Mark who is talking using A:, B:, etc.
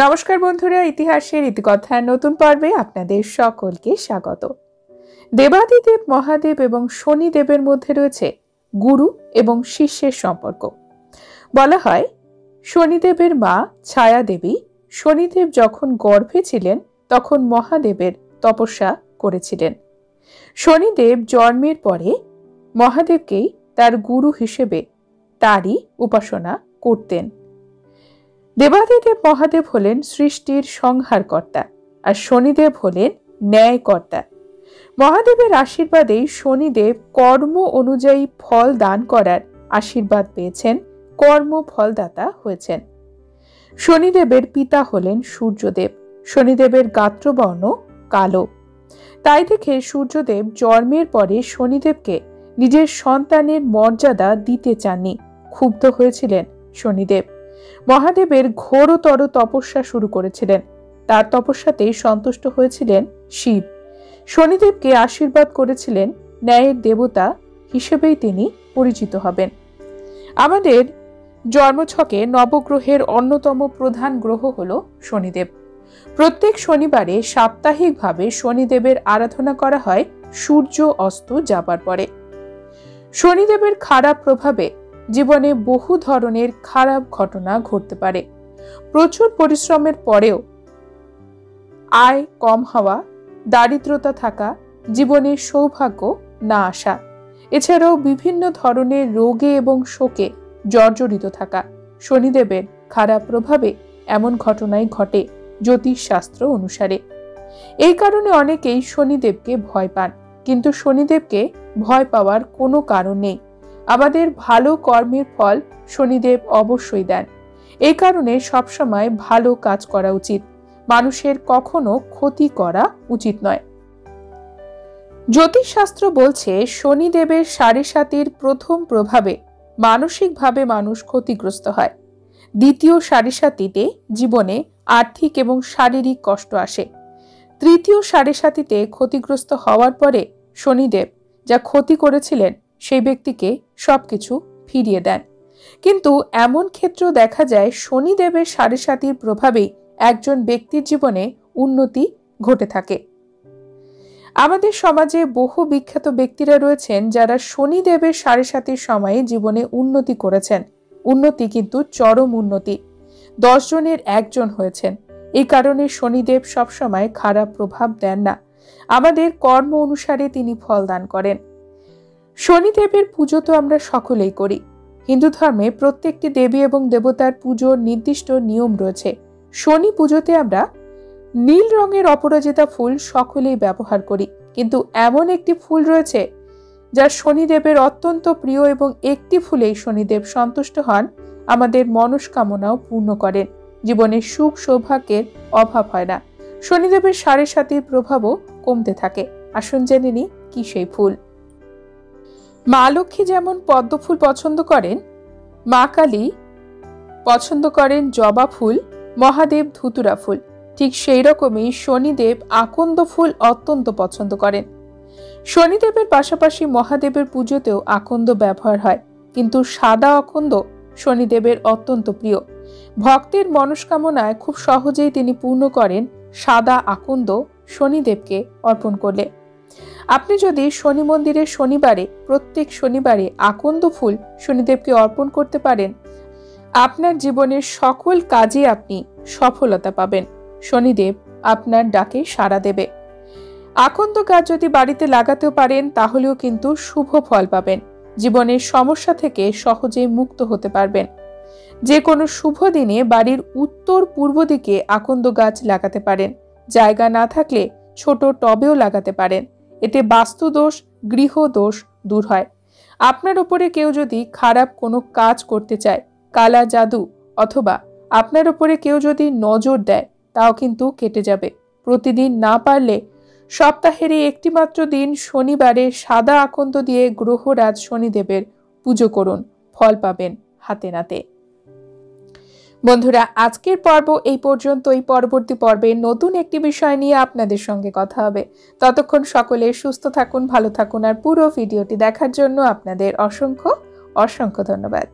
A: নমস্কার বন্ধুরা, ইতিহাসের ইতিকথার নতুন পর্বে আপনাদের সকলকে স্বাগত। দেবাদিদেব মহাদেব এবং শনিদেবের মধ্যে রয়েছে গুরু এবং শিষ্যের সম্পর্ক। বলা হয় শনিদেবের মা ছায়া দেবী শনিদেব যখন গর্ভে ছিলেন তখন মহাদেবের তপস্যা করেছিলেন। শনিদেব জন্মের পরে মহাদেবকেই তার গুরু হিসেবে তারই উপাসনা করতেন। দেবাদিদেব মহাদেব হলেন সৃষ্টির সংহারকর্তা আর শনিদেব হলেন ন্যায়কর্তা। মহাদেবের আশীর্বাদেই শনিদেব কর্ম অনুযায়ী ফল দান করার আশীর্বাদ পেয়েছেন, কর্ম ফলদাতা হয়েছেন। শনিদেবের পিতা হলেন সূর্যদেব। শনিদেবের গাত্রবর্ণ কালো। তাই দেখে সূর্যদেব জন্মের পরে শনিদেবকে নিজের সন্তানের মর্যাদা দিতে চাননি। ক্ষুব্ধ হয়েছিলেন শনিদেব। মহাদেবের ঘোরতর তপস্যা শুরু করেছিলেন। তার তপস্যাতেই সন্তুষ্ট হয়েছিলেন শিব। শনিদেবকে আশীর্বাদ করেছিলেন ন্যায়ের দেবতা হিসেবেই তিনি পরিচিত হবেন। আমাদের জন্মছকে নবগ্রহের অন্যতম প্রধান গ্রহ হল শনিদেব। প্রত্যেক শনিবারে সাপ্তাহিকভাবে শনিদেবের আরাধনা করা হয় সূর্য অস্ত যাবার পরে। শনিদেবের খারাপ প্রভাবে জীবনে বহু ধরনের খারাপ ঘটনা ঘটতে পারে। প্রচুর পরিশ্রমের পরেও আয় কম হওয়া, দারিদ্রতা থাকা, জীবনে সৌভাগ্য না আসা, এছাড়াও বিভিন্ন ধরনের রোগে এবং শোকে জর্জরিত থাকা শনিদেবের খারাপ প্রভাবে এমন ঘটনাই ঘটে জ্যোতিষশাস্ত্র অনুসারে। এই কারণে অনেকেই শনিদেবকে ভয় পান, কিন্তু শনিদেবকে ভয় পাওয়ার কোনো কারণ নেই। আমাদের ভালো কর্মের ফল শনিদেব অবশ্যই দেন। এই কারণে সবসময় ভালো কাজ করা উচিত। মানুষের কখনো ক্ষতি করা উচিত নয়। জ্যোতিষশাস্ত্র বলছে শনিদেবের ৭.৭-র প্রথম প্রভাবে মানসিকভাবে মানুষ ক্ষতিগ্রস্ত হয়। দ্বিতীয় ৭.৭-তে জীবনে আর্থিক এবং শারীরিক কষ্ট আসে। তৃতীয় ৭.৭-তে ক্ষতিগ্রস্ত হওয়ার পরে শনিদেব যা ক্ষতি করেছিলেন সেই ব্যক্তিকে সবকিছু ফিরিয়ে দেন। কিন্তু এমন ক্ষেত্র দেখা যায় শনিদেবের ৭.৭-র প্রভাবেই একজন ব্যক্তির জীবনে উন্নতি ঘটে থাকে। আমাদের সমাজে বহু বিখ্যাত ব্যক্তিরা রয়েছেন যারা শনিদেবের ৭.৭-র সময়ে জীবনে উন্নতি করেছেন। উন্নতি কিন্তু চরম উন্নতি। ১০ জনের একজন হয়েছেন। এই কারণে শনিদেব সবসময় খারাপ প্রভাব দেন না। আমাদের কর্ম অনুসারে তিনি ফল দান করেন। শনিদেবের পুজো তো আমরা সকলেই করি। হিন্দু ধর্মে প্রত্যেকটি দেবী এবং দেবতার পুজোর নির্দিষ্ট নিয়ম রয়েছে। শনি পুজোতে আমরা নীল রঙের অপরাজিতা ফুল সকলেই ব্যবহার করি, কিন্তু এমন একটি ফুল রয়েছে যা শনিদেবের অত্যন্ত প্রিয় এবং একটি ফুলেই শনিদেব সন্তুষ্ট হন, আমাদের মনস্কামনাও পূর্ণ করেন। জীবনে সুখ সৌভাগ্যের অভাব হয় না। শনিদেবের ৭.৭-র প্রভাবও কমতে থাকে। আসুন জেনে নিই কি সেই ফুল। মা লক্ষ্মী যেমন পদ্ম ফুল পছন্দ করেন, মা কালী পছন্দ করেন জবা ফুল, মহাদেব ধুতুরা ফুল। ঠিক সেই রকমই শনিদেব আকন্দ ফুল অত্যন্ত পছন্দ করেন। শনিদেবের পাশাপাশি মহাদেবের পুজোতেও আকন্দ ব্যবহার হয়, কিন্তু সাদা আকন্দ শনিদেবের অত্যন্ত প্রিয়। ভক্তের মনস্কামনায় খুব সহজেই তিনি পূর্ণ করেন সাদা আকন্দ শনিদেবকে অর্পণ করলে। আপনি যদি শনি মন্দিরে শনিবারে প্রত্যেক শনিবারে আকন্দ ফুল শনিদেবকে অর্পণ করতে পারেন, আপনার জীবনের সকল কাজে আপনি সফলতা পাবেন। শনিদেব আপনার ডাকে সাড়া দেবে। আকন্দ গাছ যদি বাড়িতে লাগাতেও পারেন তাহলেও কিন্তু শুভ ফল পাবেন। জীবনের সমস্যা থেকে সহজেই মুক্ত হতে পারবেন। যে কোনো শুভ দিনে বাড়ির উত্তর পূর্ব দিকে আকন্দ গাছ লাগাতে পারেন। জায়গা না থাকলে ছোট টবেও লাগাতে পারেন। এতে বাস্তু দোষ, গৃহ দোষ দূর হয়। আপনার উপরে কেউ যদি খারাপ কোনো কাজ করতে চায়, কালা জাদু অথবা আপনার উপরে কেউ যদি নজর দেয়, তাও কিন্তু কেটে যাবে। প্রতিদিন না পারলে সপ্তাহের একটি মাত্র দিন শনিবারে সাদা আকন্দ দিয়ে গ্রহরাজ শনিদেবের পুজো করুন, ফল পাবেন হাতে নাতে। বন্ধুরা, আজকের পর্ব এই পর্যন্তই। পরবর্তী পর্বে নতুন একটি বিষয় নিয়ে আপনাদের সঙ্গে কথা হবে। ততক্ষণ সকলে সুস্থ থাকুন, ভালো থাকুন, আর পুরো ভিডিওটি দেখার জন্য আপনাদের অসংখ্য অসংখ্য ধন্যবাদ।